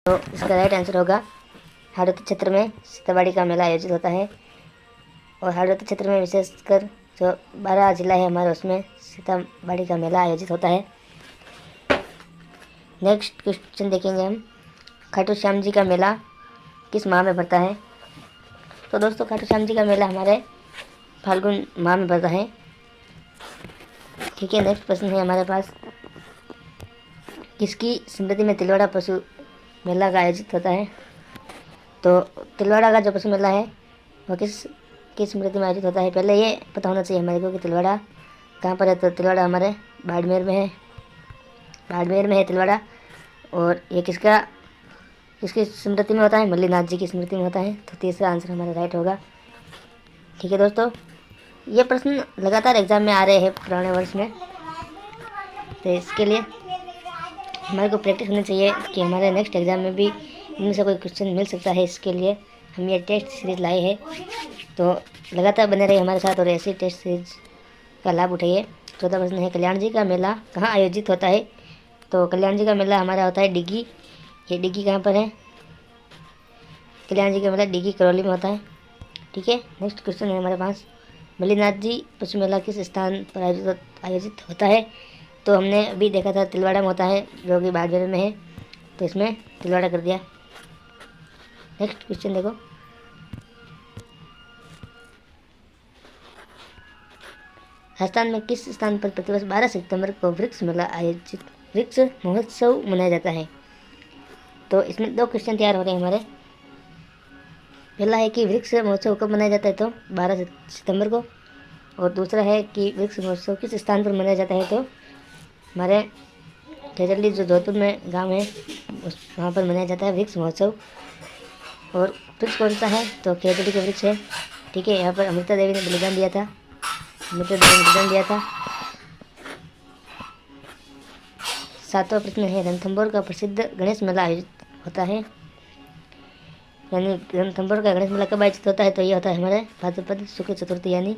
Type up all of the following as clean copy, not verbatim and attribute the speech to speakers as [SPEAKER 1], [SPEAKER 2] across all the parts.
[SPEAKER 1] तो इसका right answer होगा हाड़ौती क्षेत्र में सीताबाड़ी का मेला आयोजित होता है। और हाड़ौती क्षेत्र में विशेषकर जो 12 जिला है हमारे, उसमें सीताबाड़ी का मेला आयोजित होता है। नेक्स्ट क्वेश्चन देखेंगे हम, खाटू श्याम जी का मेला किस माह में पड़ता है। तो दोस्तों खाटू श्याम जी का मेला हमारे फाल्गुन माह में पड़ता है। ठीक है, नेक्स्ट प्रश्न है हमारे पास, किसकी स्मृति में तिलवाड़ा पशु मेला का आयोजित होता है। तो तिलवाड़ा का जो पशु मेला है वह किस स्मृति में आयोजित होता है। पहले ये पता होना चाहिए हमारे को कि तिलवाड़ा कहाँ पर है। तो तिलवाड़ा हमारे बाड़मेर में है, बाड़मेर में है तिलवाड़ा। और ये किसकी स्मृति में होता है, मल्लीनाथ जी की स्मृति में होता है। तो तीसरा आंसर हमारा राइट होगा। ठीक है दोस्तों, ये प्रश्न लगातार एग्जाम में आ रहे हैं पुराने वर्ष में, तो इसके लिए हमारे को प्रैक्टिस होनी चाहिए कि हमारे नेक्स्ट एग्ज़ाम में भी इनमें से कोई क्वेश्चन मिल सकता है। इसके लिए हम ये टेस्ट सीरीज़ लाए हैं, तो लगातार बने रहिए हमारे साथ और ऐसी टेस्ट सीरीज का लाभ उठाइए। चौथा प्रश्न है, कल्याण जी का मेला कहाँ आयोजित होता है। तो कल्याण जी का मेला हमारा होता है डिग्गी। ये डिग्गी कहाँ पर है, कल्याण जी का मेला डिग्गी करौली में होता है। ठीक है, नेक्स्ट क्वेश्चन है हमारे पास, मल्लीनाथ जी पशु मेला किस स्थान पर आयोजित होता है। तो हमने अभी देखा था तिलवाड़ा में होता है, जो कि बाड़मेर में है, तो इसमें तिलवाड़ा कर दिया। नेक्स्ट क्वेश्चन देखो, राजस्थान में किस स्थान पर प्रतिवर्ष 12 सितंबर को वृक्ष महोत्सव मनाया जाता है। तो इसमें दो क्वेश्चन तैयार हो रहे हैं हमारे। पहला है कि वृक्ष महोत्सव कब मनाया जाता है, तो 12 सितंबर को। और दूसरा है कि वृक्ष महोत्सव किस स्थान पर मनाया जाता है। तो हमारे खेजड़ी जो जोधपुर में गांव है वहाँ पर मनाया जाता है वृक्ष महोत्सव। और वृक्ष कौन सा है, तो खेजड़ी का वृक्ष है। ठीक है, यहाँ पर अमृता देवी ने बलिदान दिया था, सातवां प्रश्न है, रणथंभौर का प्रसिद्ध गणेश मेला आयोजित होता है। यानी रणथंभौर का गणेश मेला कब आयोजित होता है। तो ये होता है हमारे भाद्रपद शुक्ल चतुर्थी, यानी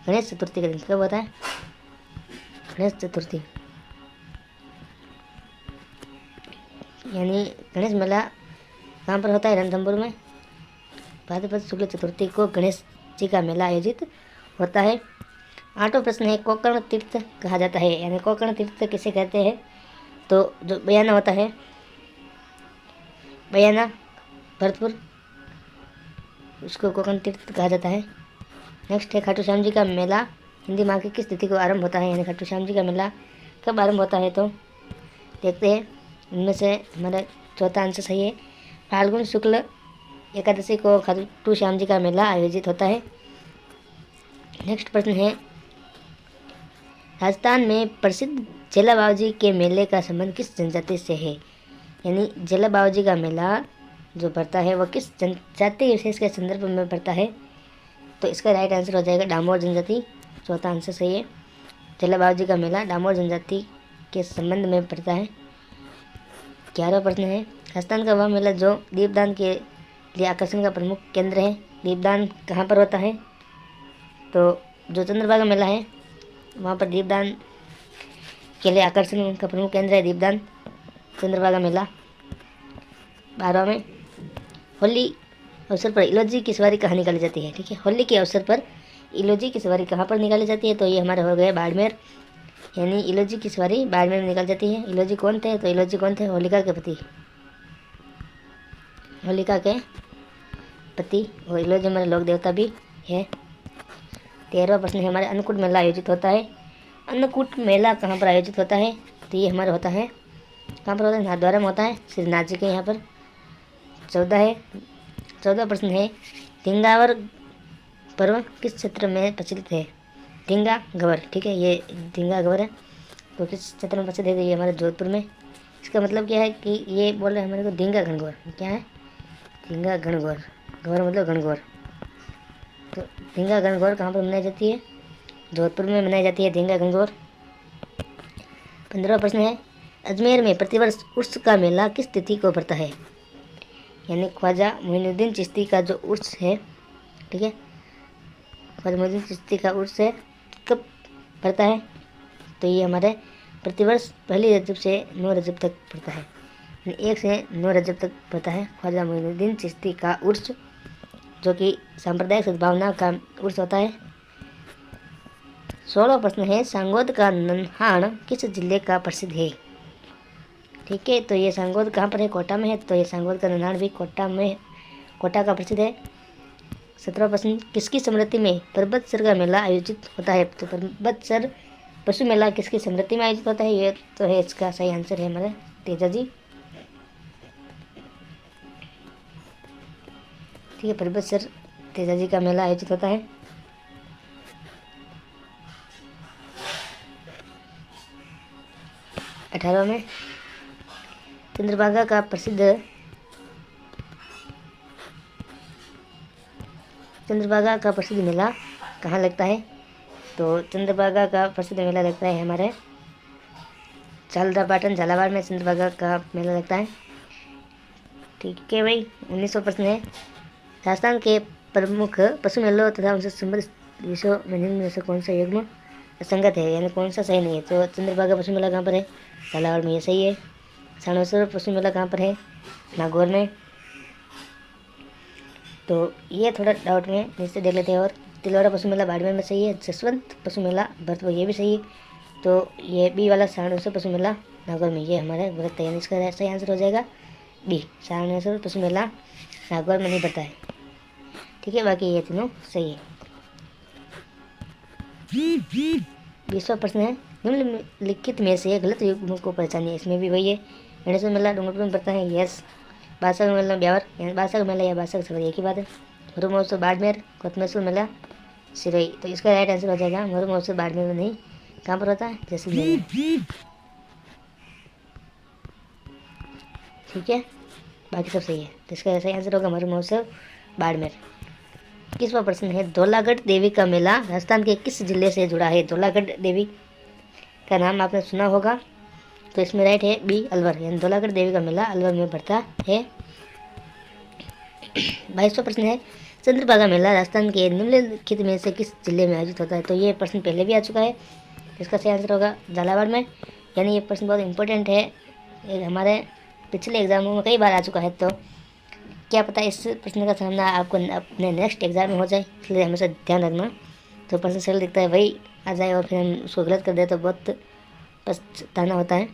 [SPEAKER 1] गणेश चतुर्थी का दिन कब होता है, गणेश चतुर्थी। यानी गणेश मेला कहाँ पर होता है, रणथंभौर में। भाद्रपद शुक्ल चतुर्थी को गणेश जी का मेला आयोजित होता है। आठवां प्रश्न है, कोकर्ण तीर्थ कहा जाता है। यानी कोकर्ण तीर्थ किसे कहते हैं। तो जो बयाना होता है, बयाना भरतपुर, उसको कोकर्ण तीर्थ कहा जाता है। नेक्स्ट है, खाटू श्याम जी का मेला हिंदी माह की किस तिथि को आरंभ होता है। यानी खाटू श्याम जी का मेला कब आरंभ होता है। तो देखते हैं, इनमें से हमारा चौथा आंसर सही है, फाल्गुन शुक्ल एकादशी को खाटू श्याम जी का मेला आयोजित होता है। नेक्स्ट प्रश्न है, राजस्थान में प्रसिद्ध जेला बाबूजी के मेले का संबंध किस जनजाति से है। यानी जेला बाबूजी का मेला जो पड़ता है वह किस जनजाति विशेष के संदर्भ में पड़ता है। तो इसका राइट आंसर हो जाएगा डामोर जनजाति। चौथा आंसर सही है, जेला बाबूजी का मेला डामोर जनजाति के संबंध में पड़ता है। 11वां प्रश्न है, राजस्थान का वह मेला जो दीपदान के लिए आकर्षण का प्रमुख केंद्र है। दीपदान कहाँ पर होता है। तो जो चंद्रभागा मेला है वहाँ पर दीपदान के लिए आकर्षण का प्रमुख केंद्र है दीपदान, चंद्रभागा मेला। 12वां में, होली अवसर पर इलोजी की सवारी कहाँ निकाली जाती है। ठीक है, होली के अवसर पर इलोजी की सवारी कहाँ पर निकाली जाती है। तो ये हमारे हो गए बाड़मेर। यानी इलोजी की सवारी बाड़मेर में निकाली जाती है। इलोजी कौन थे, तो इलोजी कौन थे, होलिका के पति, होलिका के पति। और इलोजी हमारे लोक देवता भी है। 13वां प्रश्न है हमारे, अन्नकूट मेला आयोजित होता है। अन्नकूट मेला कहाँ पर आयोजित होता है। तो ये हमारा होता है, कहाँ पर होता है, नाथद्वारा में होता है, श्रीनाथ जी के यहाँ पर। 14वां प्रश्न है, धिंगावर पर्व किस क्षेत्र में प्रचलित है। धिंगा गवर। ठीक है, ये धिंगा गवर है, तो किस क्षेत्र में प्रचलित है। ये हमारे जोधपुर में। इसका मतलब क्या है कि ये बोल रहे हैं हमारे को धिंगा गणगौर। क्या है, धिंगा गणगौर, गौर मतलब गणगौर। तो धिंगा गणगौर कहाँ पर मनाई जाती है, जोधपुर में मनाई जाती है धिंगा गणगौर। 15वां प्रश्न है, अजमेर में प्रतिवर्ष उर्स का मेला किस तिथि को पड़ता है। यानी ख्वाजा मोइनुद्दीन चिश्ती का जो उर्स है। ठीक है, ख्वाजा मोइनुद्दीन चिश्ती का उर्स है कब पड़ता है। तो ये हमारे प्रतिवर्ष 1 रजब से 9 रजब तक पड़ता है। 1 से 9 रजब तक पड़ता है ख्वाजा मोइनुद्दीन चिश्ती का उर्स, जो कि सांप्रदायिक सद्भावना का उर्स होता है। 16वां प्रश्न है सांगोद का नन्हाण किस जिले का प्रसिद्ध है? ठीक है, तो ये सांगोद कहाँ पर है? कोटा में है, तो ये सांगोद का नन्हाण भी कोटा का प्रसिद्ध है। 17वां प्रश्न किसकी स्मृति में परबतसर का मेला आयोजित होता है? तो परबतसर पशु मेला किसकी स्मृति में आयोजित होता है? ये तो है इसका सही आंसर है हमारे तेजा जी। ठीक है, परबतसर तेजा जी का मेला आयोजित होता है। 18वां में चंद्रभागा का प्रसिद्ध मेला कहाँ लगता है? तो चंद्रभागा का प्रसिद्ध मेला लगता है हमारे झालरापाटन झालावाड़ में चंद्रभागा का मेला लगता है। ठीक है भाई, 19वां प्रश्न है राजस्थान के प्रमुख पशु मेलों तथा उनसे संबंधित विषयों में निम्न में से कौन सा युग्म असंगत है, यानी कौन सा सही नहीं है? तो चंद्रभागा पशु मेला कहाँ पर है? झालावाड़ में, ये सही है। साणेश्वर पशु मेला कहाँ पर है? नागौर में, तो ये थोड़ा डाउट में नीचे देख लेते हैं। और तिलवाड़ा पशु मेला बाड़मेर में सही है। जसवंत पशु मेला भरतपुर, ये भी सही है। तो ये बी वाला साणेश्वर पशु मेला नागौर में, ये हमारा गलत है, यानी इसका सही आंसर हो जाएगा बी, साणेश्वर पशु मेला नागौर में नहीं पड़ता है। ठीक है, बाकी ये तीनों सही है। 20वां प्रश्न है निम्नलिखित में से गलत युग्म को पहचानिए, इसमें भी वही है। गणेश्वर मेला डूंगरपुर में पड़ता है, यस। बादशाह मेला ब्यावर, यानी बादशाह मेला या बादशाह सवारी एक ही बात है। मरु महोत्सव बाड़मेर, कोतमेश्वर मेला सिरोही, तो इसका राइट आंसर हो जाएगा मरु महोत्सव बाड़मेर में नहीं, कहाँ पर होता है? जैसलमेर में। ठीक है, बाकी सब सही है, तो इसका सही आंसर होगा मरु महोत्सव बाड़मेर। 21वां प्रश्न है धौलागढ़ देवी का मेला राजस्थान के किस जिले से जुड़ा है? धौलागढ़ देवी का नाम आपने सुना होगा, तो इसमें राइट है बी, अलवर, यानी धौलागढ़ देवी का मेला अलवर में पड़ता है। 22वां प्रश्न है चंद्रभागा मेला राजस्थान के निम्नलिखित में से किस जिले में आयोजित होता है? तो ये प्रश्न पहले भी आ चुका है, इसका सही आंसर होगा झालावाड़ में, यानी ये प्रश्न बहुत इंपॉर्टेंट है, ये हमारे पिछले एग्जामों में कई बार आ चुका है। तो क्या पता इस प्रश्न का सामना आपको अपने नेक्स्ट एग्जाम में हो जाए, इसलिए हमेशा ध्यान रखना। तो प्रश्न सरल दिखता है वही आ जाए और फिर हम उसको गलत कर दे तो बहुत पछताना होता है,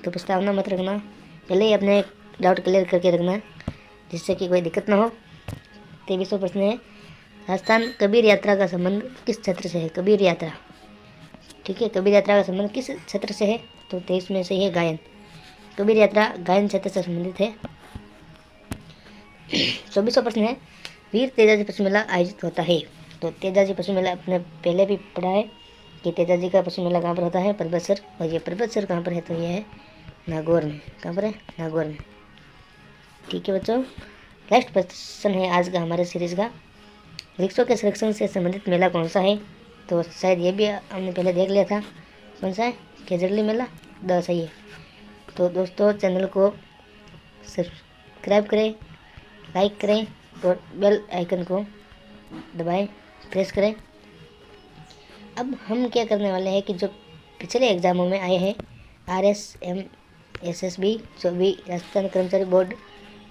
[SPEAKER 1] तो पछताना मत रखना, पहले ही अपने डाउट क्लियर करके रखना जिससे कि कोई दिक्कत ना हो। 23वां प्रश्न है राजस्थान कबीर यात्रा का संबंध किस क्षेत्र से है? कबीर यात्रा, ठीक है, कबीर यात्रा का संबंध किस क्षेत्र से है? तो 23 में से है गायन, कबीर यात्रा गायन क्षेत्र से संबंधित है। 24वां प्रश्न है वीर तेजाजी पशु मेला आयोजित होता है? तो तेजाजी पशु मेला अपने पहले भी पढ़ा है कि तेजाजी का पशु मेला कहाँ पर होता है? परबतसर, और ये परबतसर कहाँ पर है? तो ये है नागौर में, कहाँ पर है? नागौर में। ठीक है बच्चों, नेक्स्ट प्रश्न है आज का हमारे सीरीज का वृक्षों के संरक्षण से संबंधित मेला कौन सा है? तो शायद ये भी हमने पहले देख लिया था, कौन सा है? केजरली मेला, द सही है। तो दोस्तों चैनल को सब्सक्राइब करें, लाइक करें और बेल आइकन को दबाएं, प्रेस करें। अब हम क्या करने वाले हैं कि जो पिछले एग्ज़ामों में आए हैं RSM SSB, जो भी राजस्थान कर्मचारी बोर्ड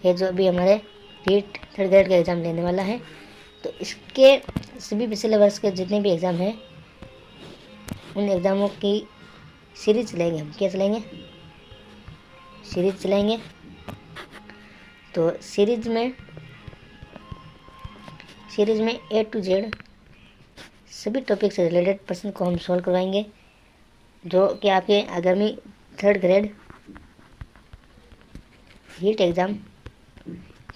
[SPEAKER 1] है, जो भी हमारे रीट 3rd ग्रेड का एग्ज़ाम लेने वाला है, तो इसके सभी पिछले वर्ष के जितने भी एग्ज़ाम हैं उन एग्ज़ामों की सीरीज चलाएंगे हम। क्या चलाएंगे? सीरीज चलाएंगे। तो सीरीज में A to Z सभी टॉपिक से रिलेटेड प्रश्न को हम सॉल्व करवाएंगे, जो कि आपके आगामी 3rd ग्रेड हीट एग्ज़ाम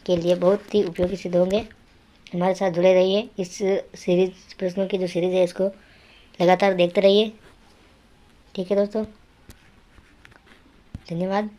[SPEAKER 1] के लिए बहुत ही उपयोगी सिद्ध होंगे। हमारे साथ जुड़े रहिए, इस सीरीज प्रश्नों की जो सीरीज है इसको लगातार देखते रहिए। ठीक है दोस्तों, धन्यवाद।